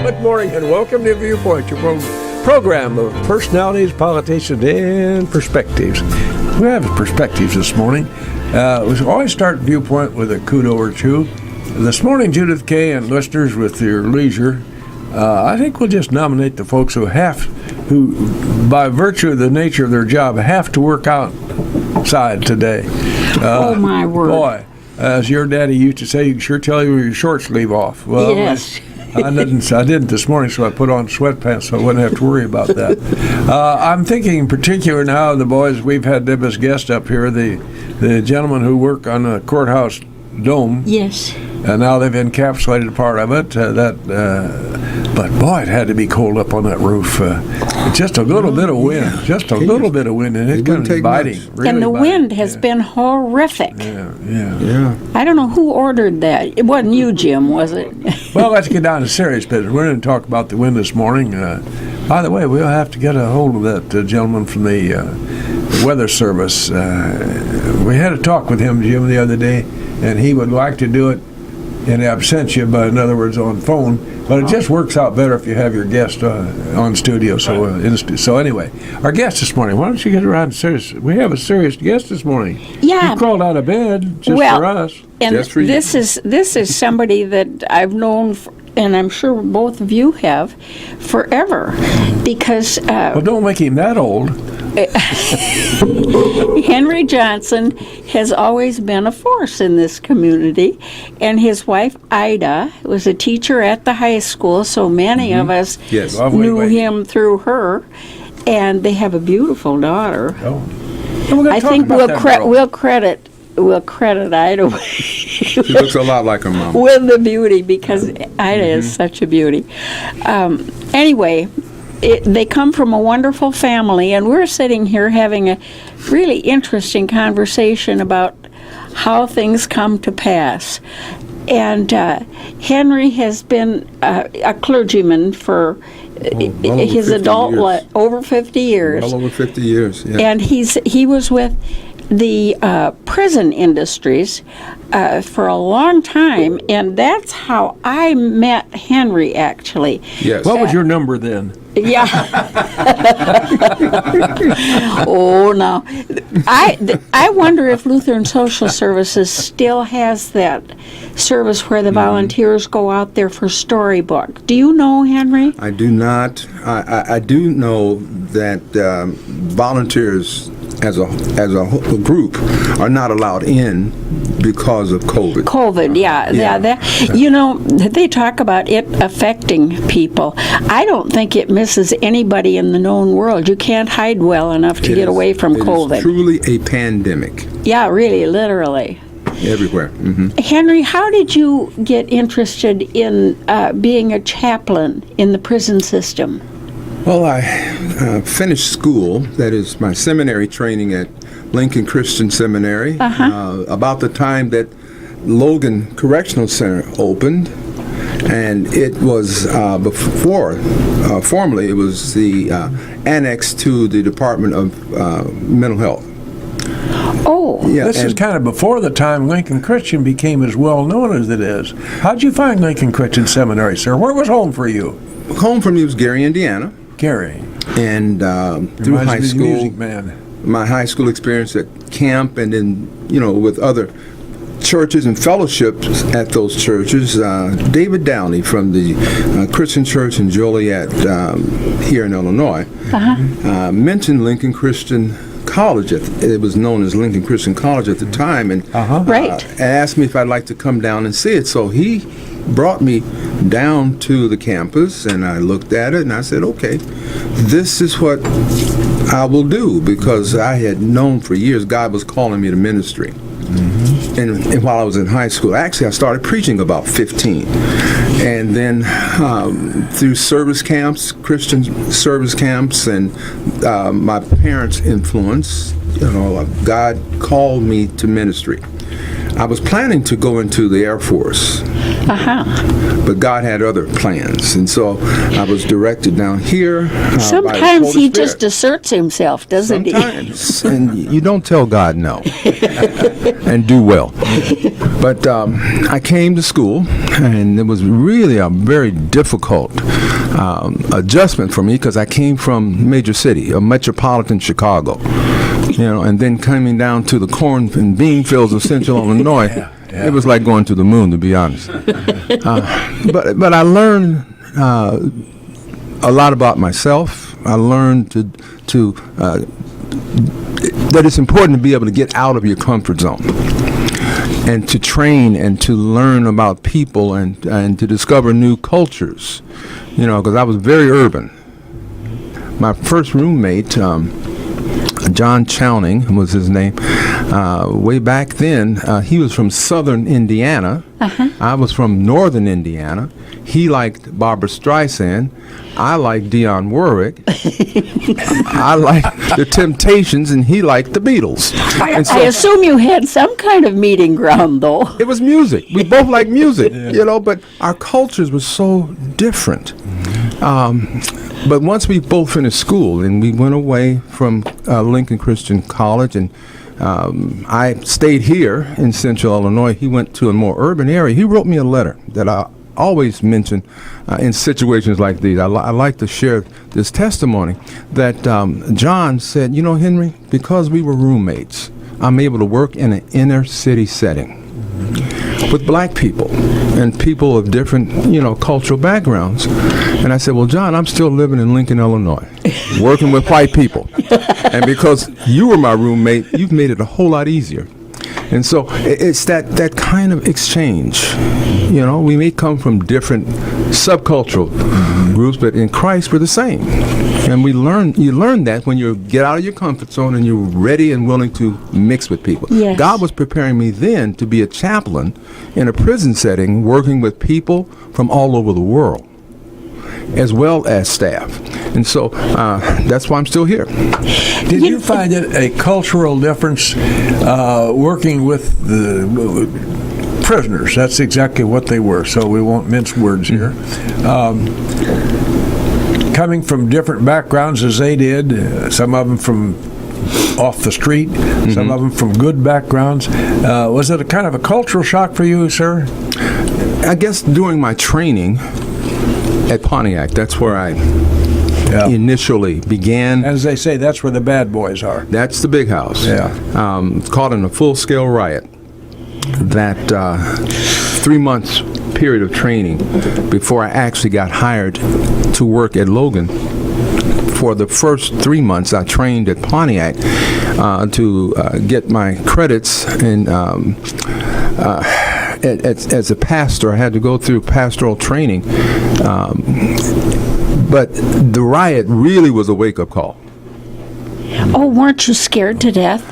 Good morning and welcome to Viewpoint, your program of personalities, politicians, and perspectives. We have perspectives this morning. We always start Viewpoint with a kudo or two. This morning, Judith Kay and listeners with your leisure, I think we'll just nominate the folks who, by virtue of the nature of their job, have to work outside today. Oh, my word. Boy, as your daddy used to say, you can sure tell you your short sleeve off. Well, yes. I didn't this morning, so I put on sweatpants so I wouldn't have to worry about that. I'm thinking in particular now of the boys. We've had them as guests up here, the gentlemen who work on the courthouse dome. Yes. And now they've encapsulated part of it. But boy, it had to be cold up on that roof. Just a little bit of wind, and it's kind of biting. Really and the biting. wind has been horrific. Yeah. I don't know who ordered that. It wasn't you, Jim, was it? Well, let's get down to serious business. We're going to talk about the wind this morning. By the way, we'll have to get a hold of that gentleman from the Weather Service. We had a talk with him, Jim, the other day, and he would like to do it in absentia, but in other words, on phone. But it just works out better if you have your guest on studio. So anyway, our guest this morning. Why don't you get around to serious? We have a serious guest this morning. Yeah. You crawled out of bed just for us. And just for you. This is somebody that I've known, and I'm sure both of you have, forever, because. Well, don't make him that old. Henry Johnson has always been a force in this community, and his wife Ida was a teacher at the high school, so many of us knew him through her, and they have a beautiful daughter. I think we'll credit Ida. She looks a lot like her mom. With the beauty, because Ida is such a beauty. Anyway. They come from a wonderful family, and we're sitting here having a really interesting conversation about how things come to pass. And Henry has been a clergyman for his adult life, over 50 years. Well over 50 years, yeah. And he was with the prison industries for a long time, and that's how I met Henry, actually. Yes. What was your number then? Yeah. Oh, no. I wonder if Lutheran Social Services still has that service where the volunteers go out there for storybook. Do you know, Henry? I do not. I do know that volunteers as a group are not allowed in because of COVID. They talk about it affecting people. I don't think it misses anybody in the known world. You can't hide well enough to get away from COVID. It is truly a pandemic. Yeah, really, literally. Everywhere. Mm-hmm. Henry, how did you get interested in being a chaplain in the prison system? Well, I finished school, that is my seminary training at Lincoln Christian Seminary, about the time that Logan Correctional Center opened, and it was formerly it was the annex to the Department of Mental Health. Oh. Yeah, this is kind of before the time Lincoln Christian became as well known as it is. How'd you find Lincoln Christian Seminary, sir? Where was home for you? Home for me was Gary, Indiana. Gary. And through high school, music man. My high school experience at camp, and then, with other churches and fellowships at those churches, David Downey from the Christian Church in Joliet here in Illinois mentioned Lincoln Christian College. It was known as Lincoln Christian College at the time, and asked me if I'd like to come down and see it. So he brought me down to the campus, and I looked at it, and I said, okay, this is what I will do, because I had known for years God was calling me to ministry. And while I was in high school, actually I started preaching about 15. And then through service camps, Christian service camps, and my parents' influence, God called me to ministry. I was planning to go into the Air Force, But God had other plans, and so I was directed down here. Sometimes he just asserts himself, doesn't Sometimes, and you don't tell God no, and do well. But I came to school, and it was really a very difficult adjustment for me because I came from major city, a metropolitan Chicago, and then coming down to the corn and bean fields of Central Illinois. It was like going to the moon, to be honest. But I learned a lot about myself. I learned that it's important to be able to get out of your comfort zone and to train and to learn about people and to discover new cultures. Because I was very urban. My first roommate, John Chowning was his name. Way back then, he was from southern Indiana. I was from northern Indiana. He liked Barbra Streisand. I liked Dionne Warwick. I liked the Temptations, and he liked the Beatles. I assume you had some kind of meeting ground, though. It was music. We both liked music, but our cultures were so different. But once we both finished school and we went away from Lincoln Christian College, and I stayed here in Central Illinois. He went to a more urban area. He wrote me a letter that I always mention in situations like these. I like to share this testimony that John said, Henry, because we were roommates, I'm able to work in an inner city setting with black people and people of different, cultural backgrounds. And I said, well, John, I'm still living in Lincoln, Illinois, working with white people. And because you were my roommate, you've made it a whole lot easier. And so it's that kind of exchange. We may come from different subcultural groups, but in Christ we're the same. And you learn that when you get out of your comfort zone and you're ready and willing to mix with people. Yes. God was preparing me then to be a chaplain in a prison setting, working with people from all over the world, as well as staff. And so that's why I'm still here. Did you find it a cultural difference working with the prisoners? That's exactly what they were, so we won't mince words here. Coming from different backgrounds as they did, some of them from off the street, some of them from good backgrounds. Was it a kind of a cultural shock for you, sir? I guess during my training at Pontiac, that's where I initially began. As they say, that's where the bad boys are. That's the big house. Caught in a full-scale riot. That 3 months period of training before I actually got hired to work at Logan. For the first 3 months, I trained at Pontiac to get my credits, and as a pastor, I had to go through pastoral training. But the riot really was a wake-up call. Oh, weren't you scared to death?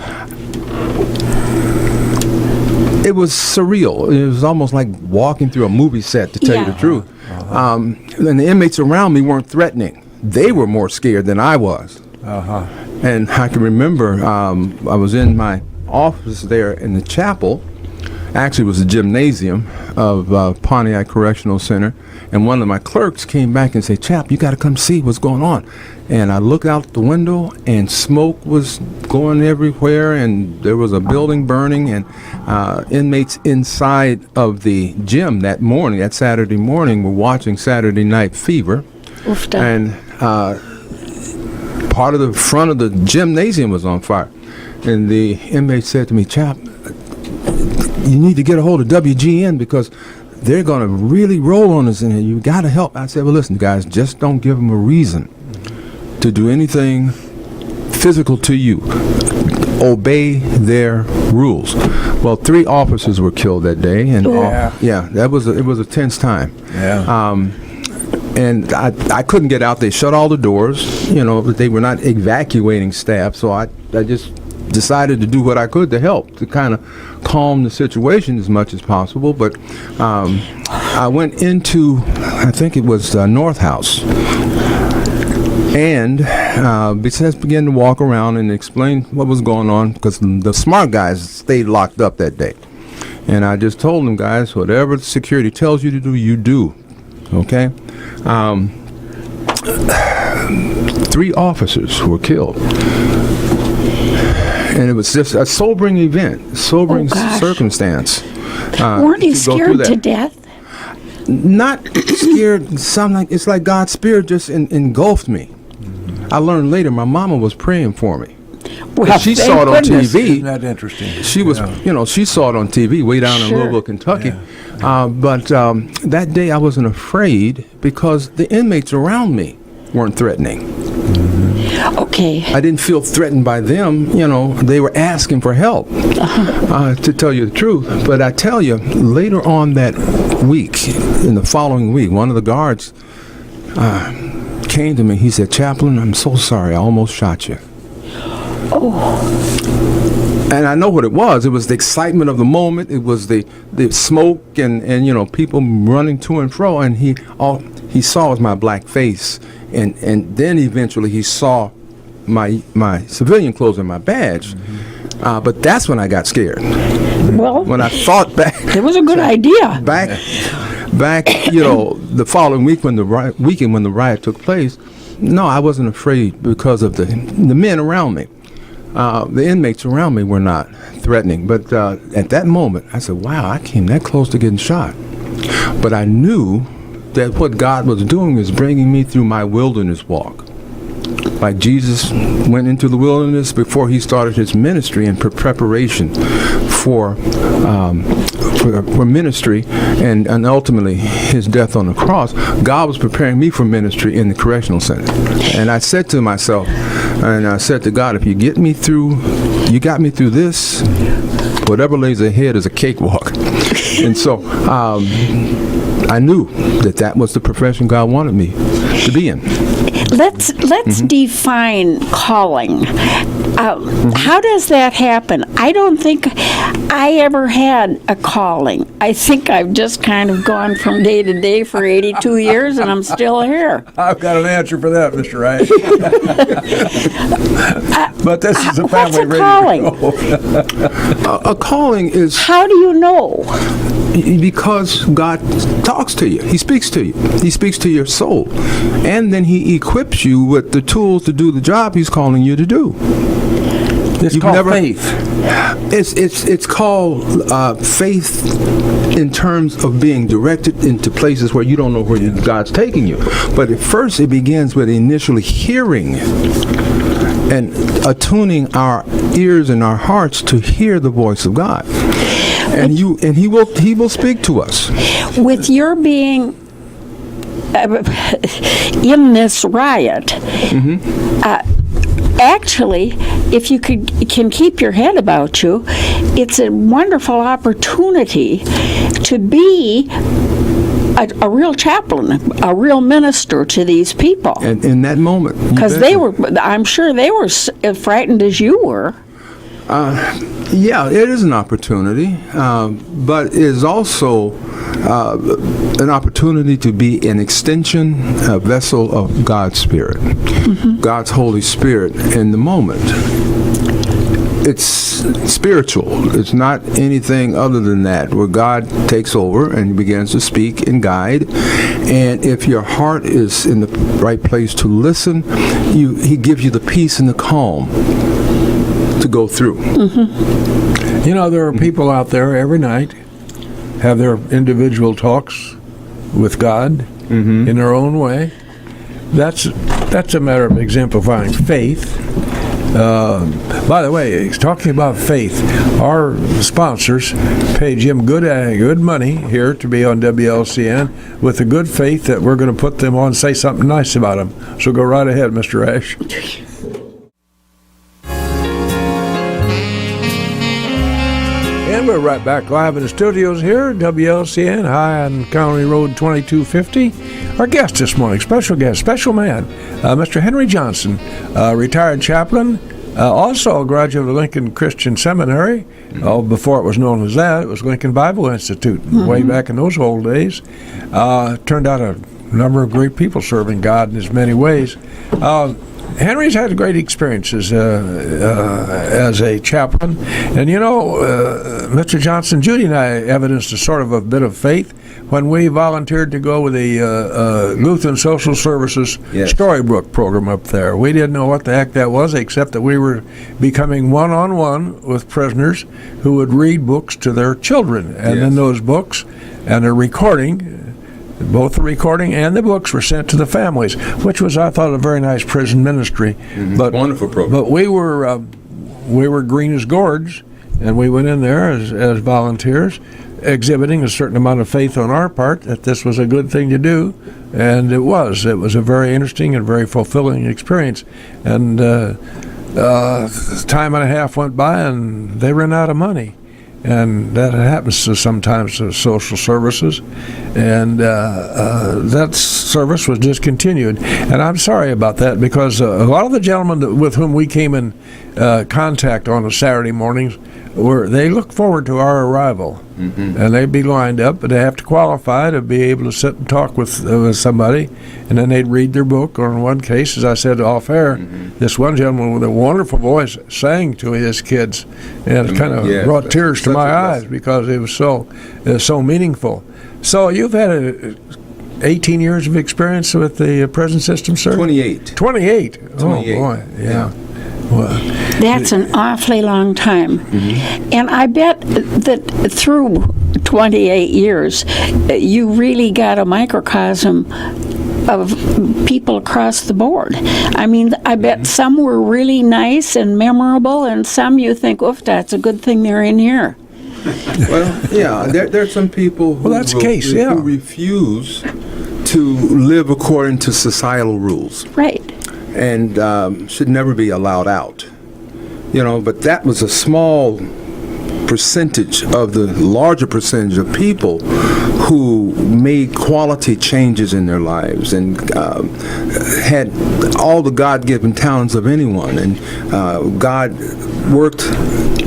It was surreal. It was almost like walking through a movie set, to tell you the truth. And the inmates around me weren't threatening. They were more scared than I was. And I can remember I was in my office there in the chapel. Actually, it was the gymnasium of Pontiac Correctional Center. And one of my clerks came back and said, "Chap, you got to come see what's going on." And I looked out the window, and smoke was going everywhere, and there was a building burning, and inmates inside of the gym that morning, that Saturday morning, were watching Saturday Night Fever. Oofta. And part of the front of the gymnasium was on fire. And the inmate said to me, "Chap, you need to get a hold of WGN because they're going to really roll on us, and you got to help." I said, "Well, listen, guys, just don't give them a reason to do anything physical to you. Obey their rules." Well, 3 officers were killed that day, and it was a tense time. And I couldn't get out. They shut all the doors. But they were not evacuating staff, so I just decided to do what I could to help, to kind of calm the situation as much as possible. But I went into, I think it was North House, and began to walk around and explain what was going on, because the smart guys stayed locked up that day. And I just told them, guys, whatever the security tells you to do, you do. Okay? 3 officers were killed. And it was just a sobering event, sobering circumstance. Weren't you scared to death? Not scared. It's like God's Spirit just engulfed me. I learned later my mama was praying for me. Well, she saw it on TV. Isn't that interesting? She was, she saw it on TV way down in Louisville, Kentucky. Yeah. But that day I wasn't afraid because the inmates around me weren't threatening. Okay. I didn't feel threatened by them. They were asking for help, to tell you the truth. But I tell you, later on that week, in the following week, one of the guards came to me. He said, "Chaplain, I'm so sorry. I almost shot you." Oh. And I know what it was. It was the excitement of the moment. It was the smoke and people running to and fro. And he saw was my black face. And then eventually he saw my civilian clothes and my badge. But that's when I got scared. Well, When I thought back, it was a good idea. back, the following week when the riot took place. No, I wasn't afraid because of the men around me. The inmates around me were not threatening. But at that moment, I said, "Wow, I came that close to getting shot." But I knew that what God was doing is bringing me through my wilderness walk. Like Jesus went into the wilderness before he started his ministry in preparation for ministry and ultimately his death on the cross. God was preparing me for ministry in the Correctional Center. And I said to myself, and I said to God, if you got me through this, whatever lays ahead is a cakewalk. And so I knew that was the profession God wanted me to be in. Let's define calling. How does that happen? I don't think I ever had a calling. I think I've just kind of gone from day to day for 82 years, and I'm still here. I've got an answer for that, Mr. Wright. But this is a family What's a calling? A calling is... How do you know? Because God talks to you. He speaks to you. He speaks to your soul. And then he equips you with the tools to do the job he's calling you to do. It's called faith. It's called faith in terms of being directed into places where you don't know where God's taking you. But at first it begins with initially hearing and attuning our ears and our hearts to hear the voice of God. And he will speak to us. With your being in this riot, actually, if you can keep your head about you, it's a wonderful opportunity to be a real chaplain, a real minister to these people. And in that moment, because I'm sure they were as frightened as you were. Yeah, it is an opportunity, but it is also an opportunity to be an extension, a vessel of God's Spirit, God's Holy Spirit in the moment. It's spiritual. It's not anything other than that, where God takes over and begins to speak and guide. And if your heart is in the right place to listen, He gives you the peace and the calm to go through. There are people out there every night have their individual talks with God in their own way. That's a matter of exemplifying faith. By the way, talking about faith, our sponsors pay Jim good money here to be on WLCN with the good faith that we're going to put them on and say something nice about them. So go right ahead, Mr. Ash. And we're right back live in the studios here, WLCN, high on County Road 2250. Our guest this morning, special guest, special man, Mr. Henry Johnson, retired chaplain, also a graduate of Lincoln Christian Seminary. Before it was known as that, it was Lincoln Bible Institute, way back in those old days. Turned out a number of great people serving God in as many ways. Henry's had great experiences as a chaplain. And, Mr. Johnson, Judy and I evidenced a sort of a bit of faith when we volunteered to go with the Lutheran Social Services Storybook program up there. We didn't know what the heck that was, except that we were becoming one-on-one with prisoners who would read books to their children. And then those books and a recording, both the recording and the books, were sent to the families, which was, I thought, a very nice prison ministry. But wonderful program. But we were green as gourds, and we went in there as volunteers, exhibiting a certain amount of faith on our part that this was a good thing to do, and it was. It was a very interesting and very fulfilling experience. And time and a half went by, and they ran out of money. And that happens sometimes to social services, and that service was discontinued. And I'm sorry about that, because a lot of the gentlemen with whom we came in contact on the Saturday mornings they look forward to our arrival, and they'd be lined up, but they have to qualify to be able to sit and talk with somebody, and then they'd read their book. Or in one case, as I said off air, this one gentleman with a wonderful voice sang to his kids, and it kind of brought tears to my eyes because it was so meaningful. So you've had 18 years of experience with the prison system, sir? 28. 28. Oh, boy, yeah. Well, that's an awfully long time. And I bet that through 28 years, you really got a microcosm of people across the board. I mean, I bet some were really nice and memorable, and some you think, oof, that's a good thing they're in here. Well, yeah, there are some people who, who refuse to live according to societal rules. Right. And should never be allowed out. But that was a small percentage of the larger percentage of people who made quality changes in their lives and had all the God-given talents of anyone, and God worked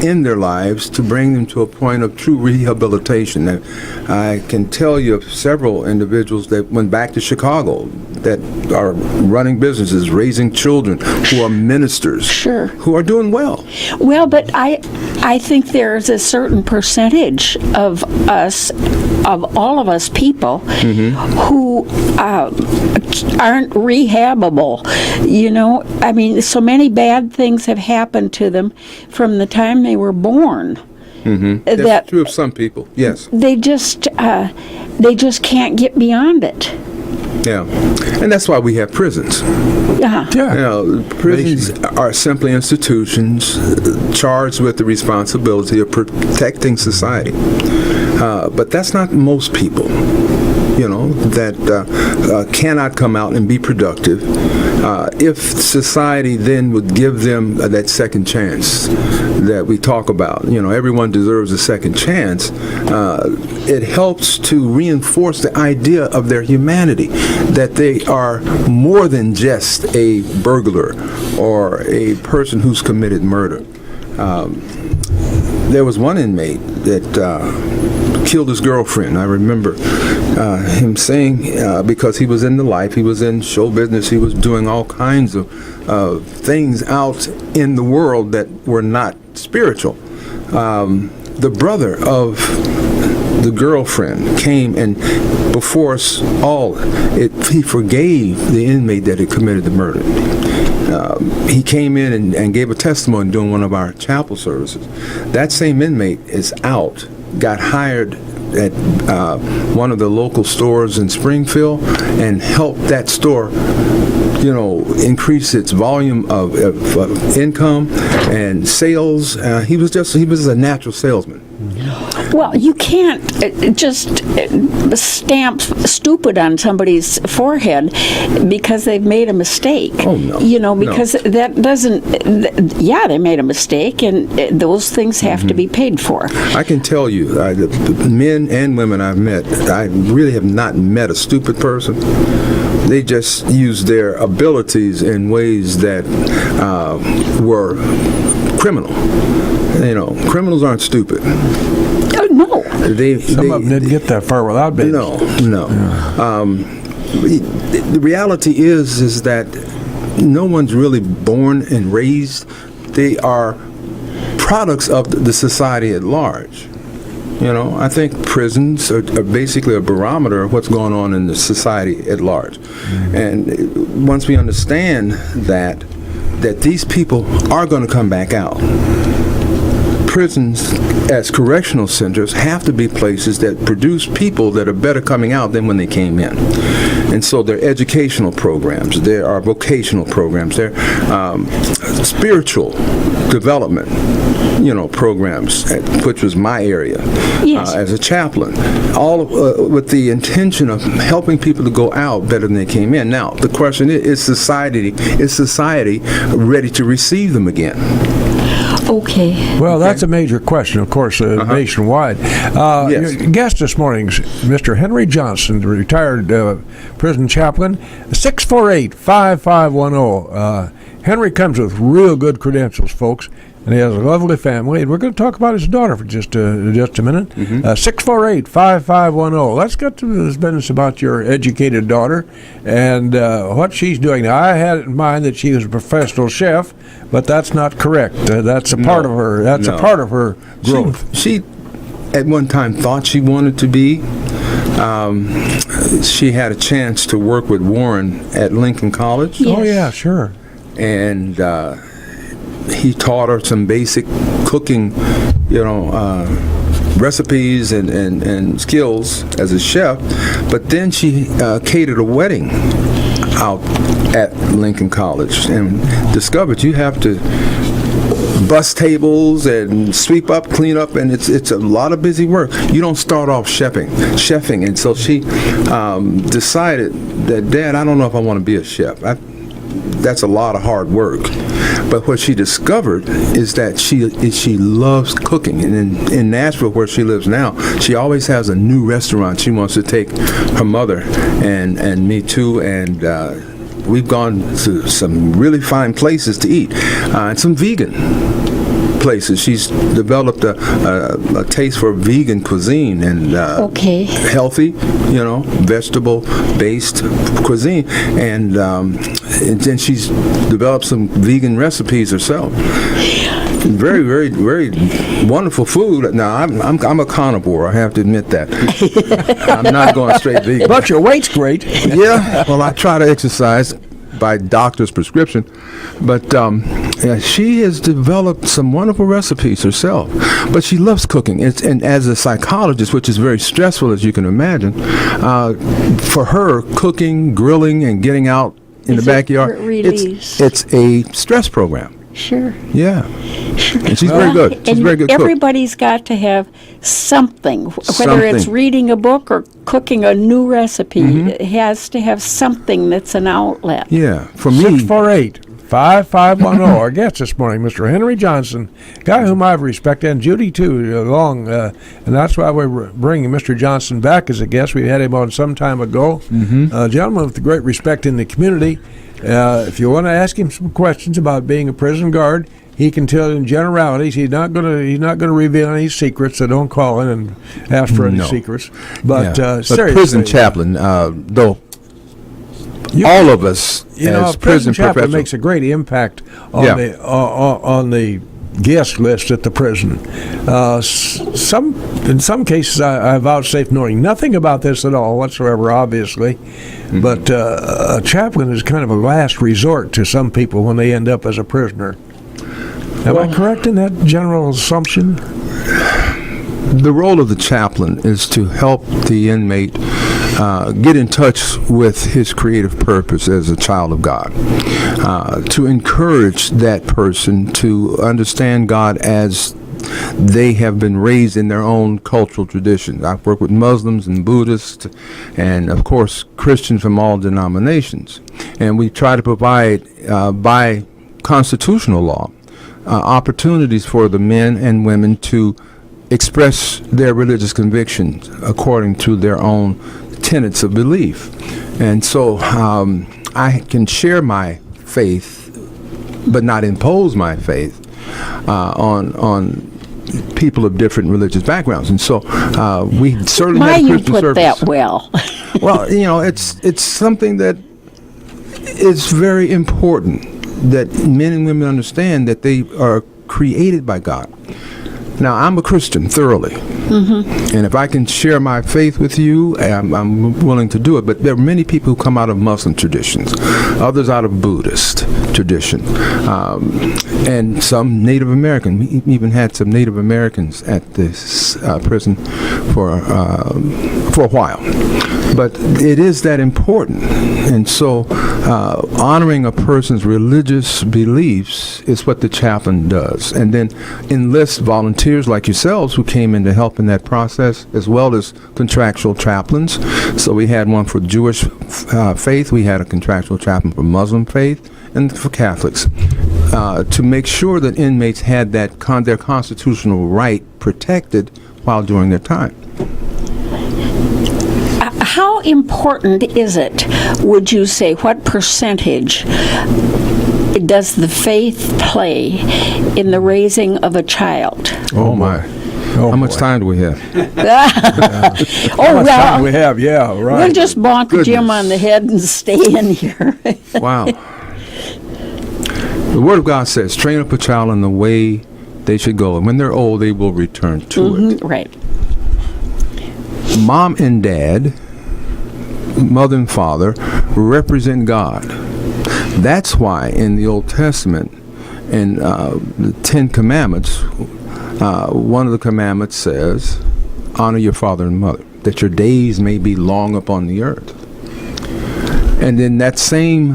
in their lives to bring them to a point of true rehabilitation. And I can tell you of several individuals that went back to Chicago that are running businesses, raising children, who are ministers, who are doing well. Well, but I think there's a certain percentage of us, of all of us people, who aren't rehabable. I mean, so many bad things have happened to them from the time they were born. That's true of some people, yes. They just can't get beyond it. Yeah, and that's why we have prisons. Prisons are simply institutions charged with the responsibility of protecting society. But that's not most people, that cannot come out and be productive. If society then would give them that second chance that we talk about, everyone deserves a second chance, it helps to reinforce the idea of their humanity, that they are more than just a burglar or a person who's committed murder. There was one inmate that killed his girlfriend. I remember him saying, because he was in the life, he was in show business, he was doing all kinds of things out in the world that were not spiritual. The brother of the girlfriend came, and before us all, he forgave the inmate that had committed the murder. He came in and gave a testimony during one of our chapel services. That same inmate is out, got hired at one of the local stores in Springfield, and helped that store increase its volume of income and sales. He was a natural salesman. Well, you can't just stamp stupid on somebody's forehead because they've made a mistake. Oh, no. Because that doesn't, they made a mistake, and those things have to be paid for. I can tell you, the men and women I've met, I really have not met a stupid person. They just use their abilities in ways that were criminal. Criminals aren't stupid. No. Some of them didn't get that far without being. No. The reality is that no one's really born and raised. They are products of the society at large. I think prisons are basically a barometer of what's going on in the society at large. Mm-hmm. And once we understand that these people are going to come back out, prisons as correctional centers have to be places that produce people that are better coming out than when they came in. And so there are educational programs, there are vocational programs, there are spiritual development, programs, which was my area. Yes. As a chaplain, all with the intention of helping people to go out better than they came in. Now, the question is society ready to receive them again? Okay. Well, that's a major question, of course, nationwide. Yes. Your guest this morning is Mr. Henry Johnson, the retired prison chaplain, 648-5510. Henry comes with real good credentials, folks, and he has a lovely family. And we're going to talk about his daughter for just a minute. 648-5510. Let's get to this business about your educated daughter and what she's doing. Now, I had it in mind that she was a professional chef, but that's not correct. That's a part of her. That's a part of her growth. She at one time thought she wanted to be. She had a chance to work with Warren at Lincoln College. Yes. Oh, yeah, sure. And he taught her some basic cooking, recipes and skills as a chef. But then she catered a wedding out at Lincoln College and discovered you have to bus tables and sweep up, clean up, and it's a lot of busy work. You don't start off chefing. And so she decided that, Dad, I don't know if I want to be a chef. That's a lot of hard work. But what she discovered is that she loves cooking. And in Nashville, where she lives now, she always has a new restaurant she wants to take her mother and me to. And we've gone to some really fine places to eat, and some vegan places. She's developed a taste for vegan cuisine and healthy, vegetable-based cuisine, and then she's developed some vegan recipes herself. Very, very, very wonderful food. Now, I'm a carnivore. I have to admit that. I'm not going straight vegan. But your weight's great. Yeah, well, I try to exercise by doctor's prescription, but she has developed some wonderful recipes herself. But she loves cooking, and as a psychologist, which is very stressful, as you can imagine, for her, cooking, grilling, and getting out in the backyard, it's a stress program. Sure. Yeah. And she's very good. She's very good cook. Everybody's got to have something, whether it's reading a book or cooking a new recipe. It has to have something that's an outlet. Yeah. For me, 648-5510. Our guest this morning, Mr. Henry Johnson, guy whom I've respected, and Judy too, and that's why we're bringing Mr. Johnson back as a guest. We had him on some time ago. A gentleman with great respect in the community. If you want to ask him some questions about being a prison guard, he can tell you in generalities. He's not going to reveal any secrets, so don't call in and ask for any secrets. But seriously, prison chaplain, though. All of us, as prison chaplain, professionals, makes a great impact on the guest list at the prison. In some cases, I vouchsafe knowing nothing about this at all whatsoever, obviously. But a chaplain is kind of a last resort to some people when they end up as a prisoner. Am I correct in that general assumption? The role of the chaplain is to help the inmate get in touch with his creative purpose as a child of God, to encourage that person to understand God as they have been raised in their own cultural traditions. I've worked with Muslims and Buddhists and, of course, Christians from all denominations. And we try to provide, by constitutional law, opportunities for the men and women to express their religious convictions according to their own tenets of belief. And so I can share my faith, but not impose my faith on people of different religious backgrounds. And so we certainly Why have you Christian put service. that well? Well, it's something that it's very important that men and women understand that they are created by God. Now, I'm a Christian thoroughly, and if I can share my faith with you, I'm willing to do it. But there are many people who come out of Muslim traditions, others out of Buddhist tradition, and some Native American. We even had some Native Americans at this prison for a while. But it is that important, and so honoring a person's religious beliefs is what the chaplain does, and then enlist volunteers like yourselves who came in to help in that process, as well as contractual chaplains. So we had one for Jewish faith, we had a contractual chaplain for Muslim faith, and for Catholics, to make sure that inmates had that their constitutional right protected while doing their time. How important is it, would you say, what percentage does the faith play in the raising of a child? Oh my. How much time do we have? Oh, well, time we have, yeah, right. we'll just bonk Jim on the head and stay in here. Wow. The Word of God says, train up a child in the way they should go, and when they're old, they will return to it. Right. Mom and dad, mother and father, represent God. That's why in the Old Testament, in the Ten Commandments, one of the commandments says, honor your father and mother, that your days may be long upon the earth. And then that same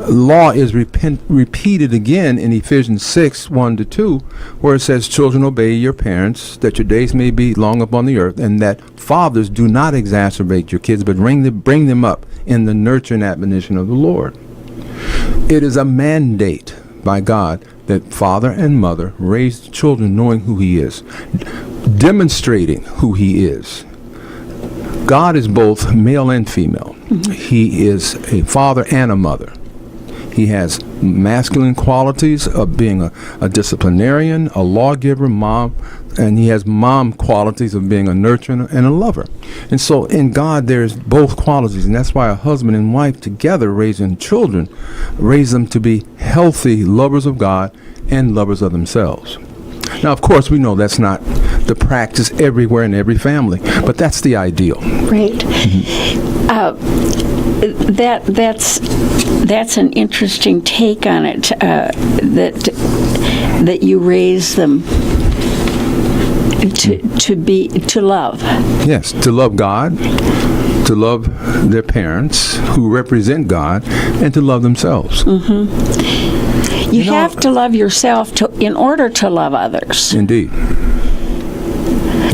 law is repeated again in Ephesians 6, 1-2, where it says, children, obey your parents, that your days may be long upon the earth, and that fathers do not exacerbate your kids, but bring them up in the nurture and admonition of the Lord. It is a mandate by God that father and mother raise children knowing who He is, demonstrating who He is. God is both male and female. He is a father and a mother. He has masculine qualities of being a disciplinarian, a lawgiver, mom, and he has mom qualities of being a nurturer and a lover. And so in God there's both qualities, and that's why a husband and wife together raising children raise them to be healthy lovers of God and lovers of themselves. Now, of course, we know that's not the practice everywhere in every family, but that's the ideal. Right. That's an interesting take on it. That you raise them to love. Yes, to love God, to love their parents who represent God, and to love themselves. You have to love yourself in order to love others. Indeed.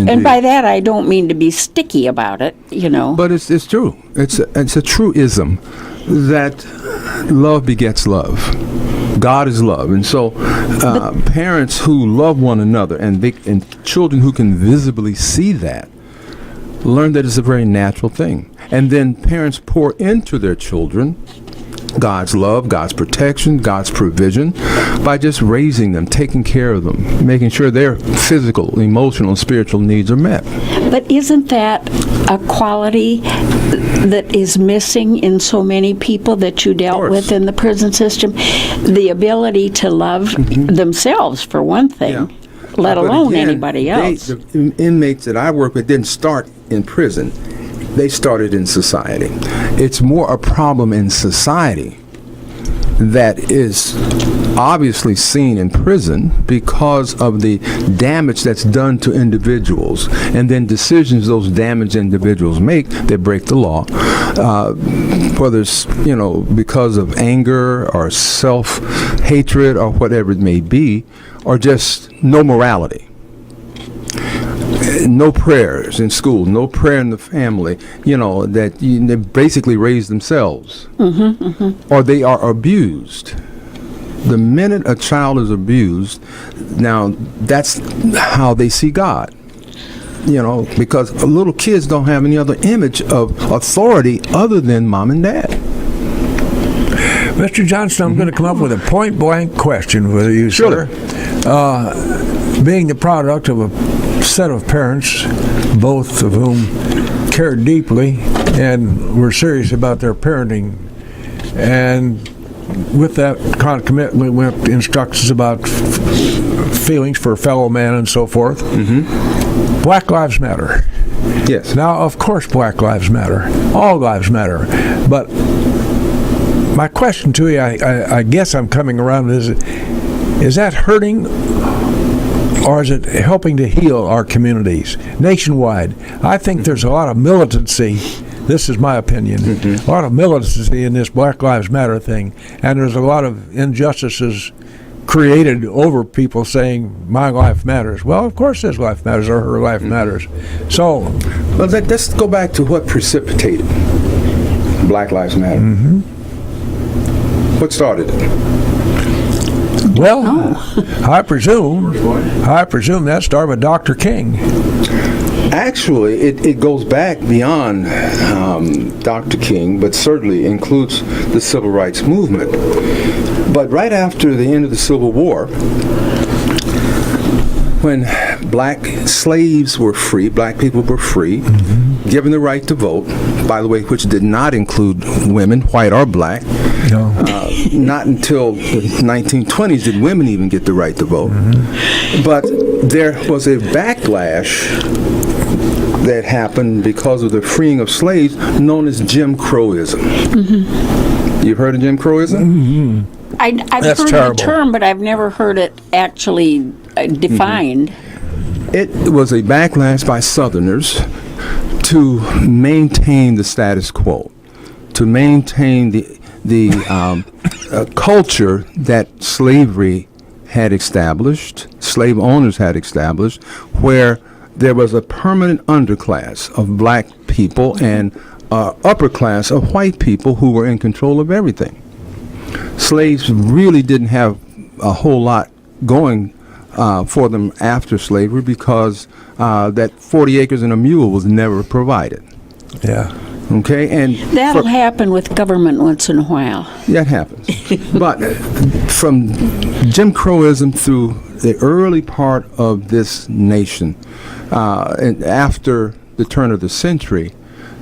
And by that, I don't mean to be sticky about it, But it's true. It's a truism that love begets love. God is love, and so parents who love one another and children who can visibly see that learn that it's a very natural thing. And then parents pour into their children God's love, God's protection, God's provision by just raising them, taking care of them, making sure their physical, emotional, and spiritual needs are met. But isn't that a quality that is missing in so many people that you dealt with in the prison system? The ability to love themselves, for one thing, let alone anybody else. The inmates that I work with didn't start in prison. They started in society. It's more a problem in society that is obviously seen in prison because of the damage that's done to individuals, and then decisions those damaged individuals make that break the law, whether it's because of anger or self-hatred or whatever it may be, or just no morality. No prayers in school, no prayer in the family, that they basically raise themselves. Or they are abused. The minute a child is abused, now that's how they see God. Because little kids don't have any other image of authority other than mom and dad. Mr. Johnston, I'm going to come up with a point-blank question with you, sir. Being the product of a set of parents, both of whom cared deeply and were serious about their parenting, And with that kind of commitment went instructions about feelings for fellow man and so forth. Black lives matter. Yes. Now, of course, black lives matter. All lives matter. But my question to you, I guess I'm coming around, is that hurting or is it helping to heal our communities nationwide? I think there's a lot of militancy. This is my opinion. A lot of militancy in this Black Lives Matter thing, and there's a lot of injustices created over people saying my life matters. Well, of course his life matters or her life matters. So, well, let's go back to what precipitated Black Lives Matter. What started it? Well, I presume that started with Dr. King. Actually, it goes back beyond Dr. King, but certainly includes the Civil Rights Movement. But right after the end of the Civil War, when black slaves were free, black people were free, given the right to vote, by the way, which did not include women, white or black. No. Not until the 1920s did women even get the right to vote. But there was a backlash that happened because of the freeing of slaves, known as Jim Crowism. You've heard of Jim Crowism? I've That's heard terrible. the term, but I've never heard it actually defined. It was a backlash by Southerners to maintain the status quo, to maintain the culture that slavery had established, slave owners had established, where there was a permanent underclass of black people and upper class of white people who were in control of everything. Slaves really didn't have a whole lot going for them after slavery because that 40 acres and a mule was never provided. Yeah. Okay, and That'll happen with government once in a while. that happens. But from Jim Crowism through the early part of this nation, and after the turn of the century,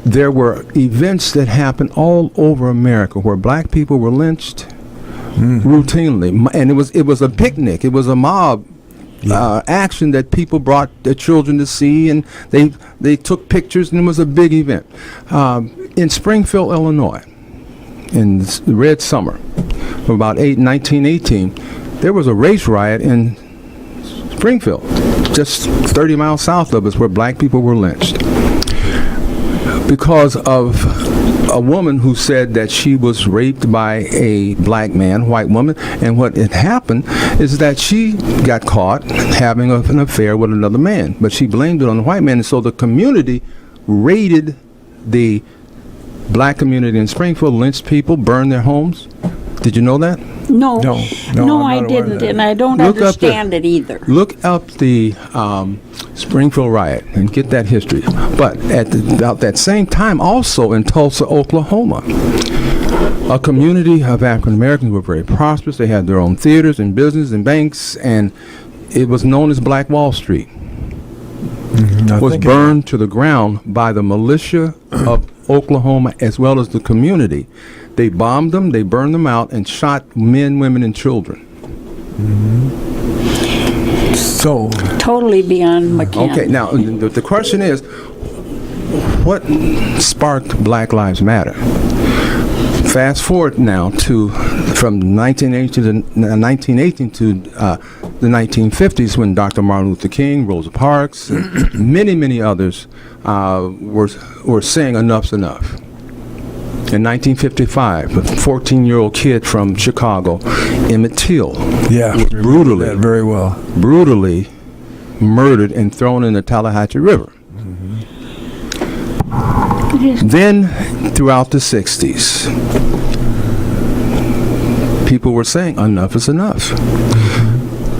there were events that happened all over America where black people were lynched routinely, and it was a picnic. It was a mob action that people brought their children to see, and they took pictures, and it was a big event. In Springfield, Illinois, in the Red Summer of about 1918, there was a race riot in Springfield, just 30 miles south of us, where black people were lynched because of a woman who said that she was raped by a black man, white woman, and what had happened is that she got caught having an affair with another man, but she blamed it on the white man, and so the community raided the black community in Springfield, lynched people, burned their homes. Did you know that? No, No, I I'm not aware of didn't, that. and I don't Look up the- understand it either. Look up the Springfield riot and get that history. But at about that same time, also in Tulsa, Oklahoma, a community of African Americans were very prosperous. They had their own theaters and business and banks, and it was known as Black Wall Street. Was burned to the ground by the militia of Oklahoma as well as the community. They bombed them, they burned them out, and shot men, women, and children. So, Totally beyond McCann. Okay, now the question is, what sparked Black Lives Matter? Fast forward now to from 1918 to the 1950s, when Dr. Martin Luther King, Rosa Parks, and many others were saying enough's enough. In 1955, a 14-year-old kid from Chicago, Emmett Till, yeah, was that very well. brutally murdered and thrown in the Tallahatchie River. Then, throughout the 60s, people were saying enough is enough.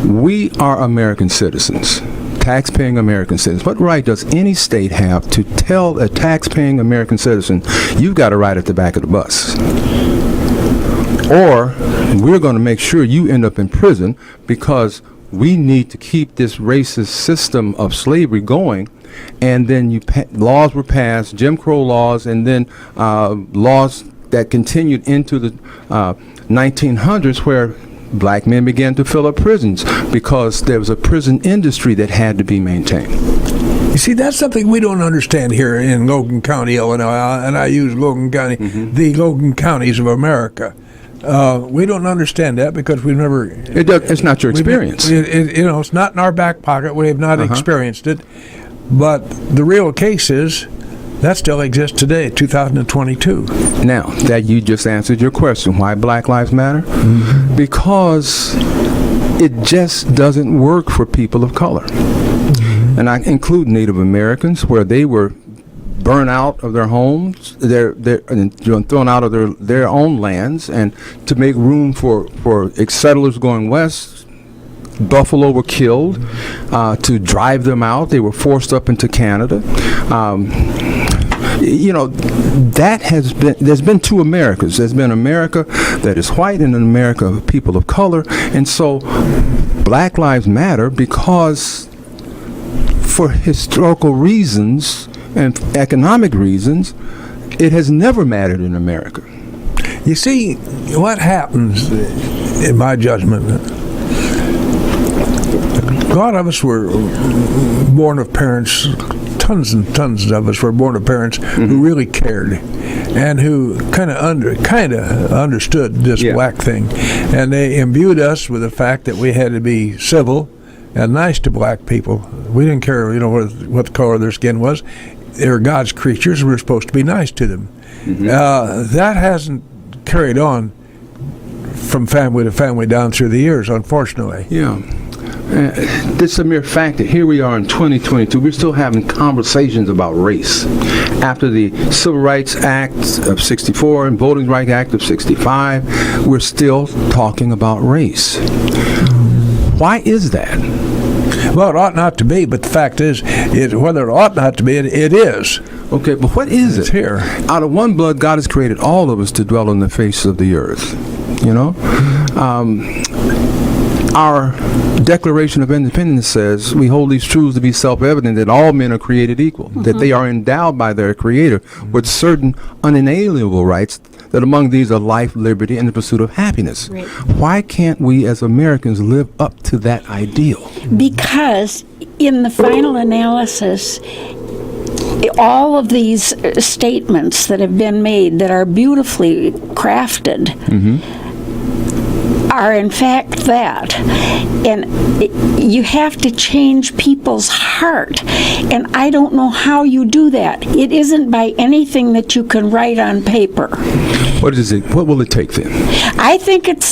We are American citizens, tax-paying American citizens. What right does any state have to tell a tax-paying American citizen, you've got a ride at the back of the bus? Or we're going to make sure you end up in prison because we need to keep this racist system of slavery going. And then laws were passed, Jim Crow laws, and then laws that continued into the 1900s, where black men began to fill up prisons because there was a prison industry that had to be maintained. You see, that's something we don't understand here in Logan County, Illinois, and I use Logan County, the Logan counties of America. We don't understand that because we've never... It's not your experience. It's not in our back pocket. We have not experienced it. But the real case is that still exists today, 2022. Now, that you just answered your question, why Black Lives Matter? Because it just doesn't work for people of color. And I include Native Americans, where they were burned out of their homes, they're thrown out of their own lands, and to make room for settlers going west, buffalo were killed. To drive them out, they were forced up into Canada. There's been two Americas. There's been America that is white and an America of people of color. And so Black Lives Matter because for historical reasons and economic reasons, it has never mattered in America. You see, what happens, in my judgment, a lot of us were born of parents, tons and tons of us were born of parents who really cared and who kind of understood this black thing. And they imbued us with the fact that we had to be civil and nice to black people. We didn't care, what the color of their skin was. They were God's creatures. We were supposed to be nice to them. That hasn't carried on from family to family down through the years, unfortunately. Yeah. It's a mere fact that here we are in 2022, we're still having conversations about race. After the Civil Rights Act of 64 and Voting Rights Act of 65, we're still talking about race. Why is that? Well, it ought not to be, but the fact is, whether it ought not to be, it is. Okay, but what is it? It's here. Out of one blood, God has created all of us to dwell on the face of the earth. Our Declaration of Independence says we hold these truths to be self-evident that all men are created equal, that they are endowed by their Creator with certain unalienable rights, that among these are life, liberty, and the pursuit of happiness. Right. Why can't we as Americans live up to that ideal? Because in the final analysis, all of these statements that have been made that are beautifully crafted are in fact that. And you have to change people's heart. And I don't know how you do that. It isn't by anything that you can write on paper. What is it? What will it take then? I think it's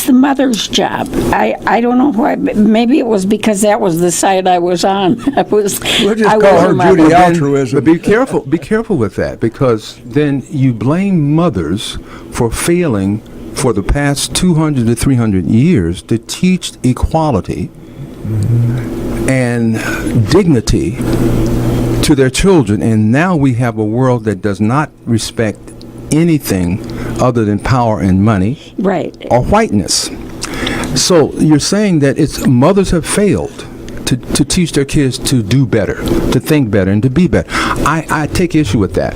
the mother's job. I don't know why. Maybe it was because that was the side I was on. We'll just call her Judy altruism. But be careful with that, because then you blame mothers for failing for the past 200 to 300 years to teach equality and dignity to their children, and now we have a world that does not respect anything other than power and money, right, or whiteness. So you're saying that mothers have failed to teach their kids to do better, to think better, and to be better. I take issue with that.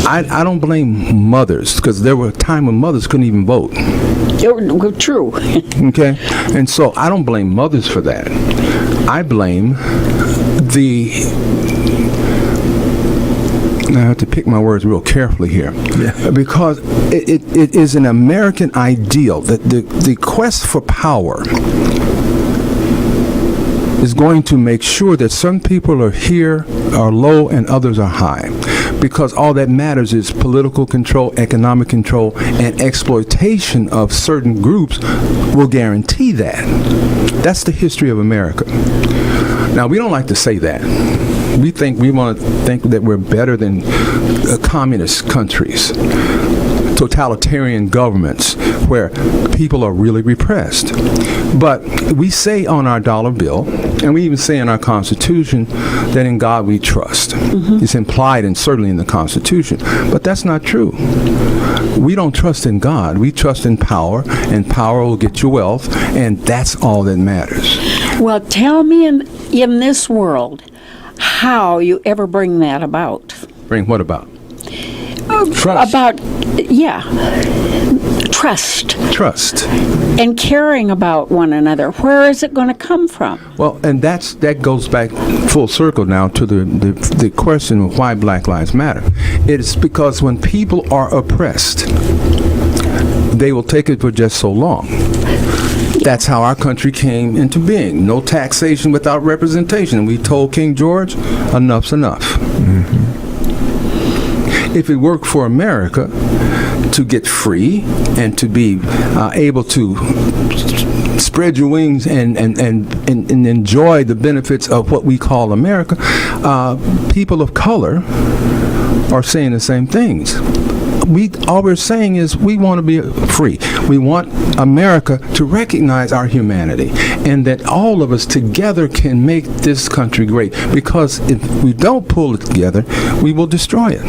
I don't blame mothers, because there were a time when mothers couldn't even vote. True. Okay? And so I don't blame mothers for that. I blame I have to pick my words real carefully here, because it is an American ideal that the quest for power is going to make sure that some people are low and others are high, because all that matters is political control, economic control, and exploitation of certain groups will guarantee that. That's the history of America. Now, we don't like to say that. We want to think that we're better than communist countries, totalitarian governments where people are really repressed. But we say on our dollar bill, and we even say in our Constitution, that in God we trust. It's implied and certainly in the Constitution. But that's not true. We don't trust in God. We trust in power, and power will get you wealth, and that's all that matters. Well, tell me in this world how you ever bring that about. Bring what about? Trust. Trust and caring about one another. Where is it going to come from? Well, and that goes back full circle now to the question of why Black Lives Matter. It is because when people are oppressed, they will take it for just so long. That's how our country came into being. No taxation without representation. We told King George, enough's enough. Mm-hmm. If it worked for America to get free and to be able to spread your wings and enjoy the benefits of what we call America, people of color are saying the same things. All we're saying is we want to be free. We want America to recognize our humanity and that all of us together can make this country great, because if we don't pull it together, we will destroy it.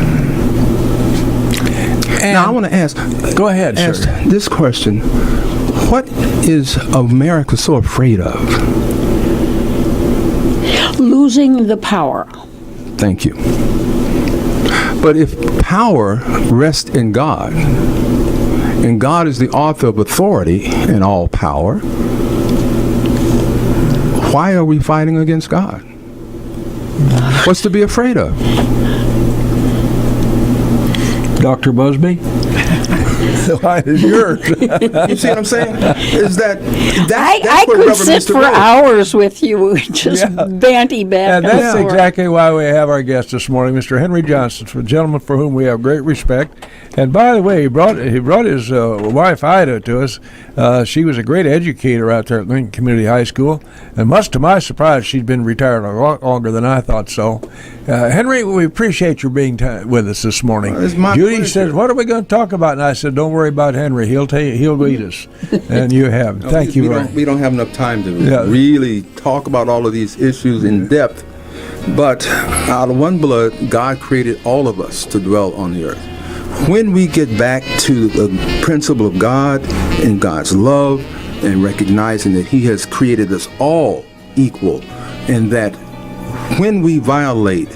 And now I want to ask, go ahead, ask sir. This question: what is America so afraid of? Losing the power. Thank you. But if power rests in God, and God is the author of authority and all power, why are we fighting against God? What's to be afraid of? Dr. Busby? The line is yours. You see what I'm saying? Is that's I where could rubber sit meets the for road. hours with you, just banty back And and that's forth. exactly why we have our guest this morning, Mr. Henry Johnson, a gentleman for whom we have great respect. And by the way, he brought his wife Ida to us. She was a great educator out there at Lincoln Community High School, and much to my surprise, she'd been retired a lot longer than I thought. So, Henry, we appreciate your being with us this morning. It's my Judy pleasure. says, "What are we going to talk about?" And I said, "Don't worry about Henry. He'll lead us." And you have. Thank you. We don't have enough time to Yeah. really talk about all of these issues in depth. But out of one blood, God created all of us to dwell on the earth. When we get back to the principle of God and God's love and recognizing that He has created us all equal, and that when we violate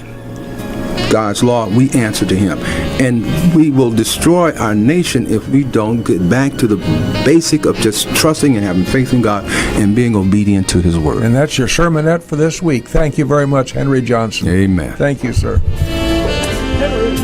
God's law, we answer to Him. And we will destroy our nation if we don't get back to the basic of just trusting and having faith in God and being obedient to His word. And that's your sermonette for this week. Thank you very much, Henry Johnson. Amen. Thank you, sir. Henry,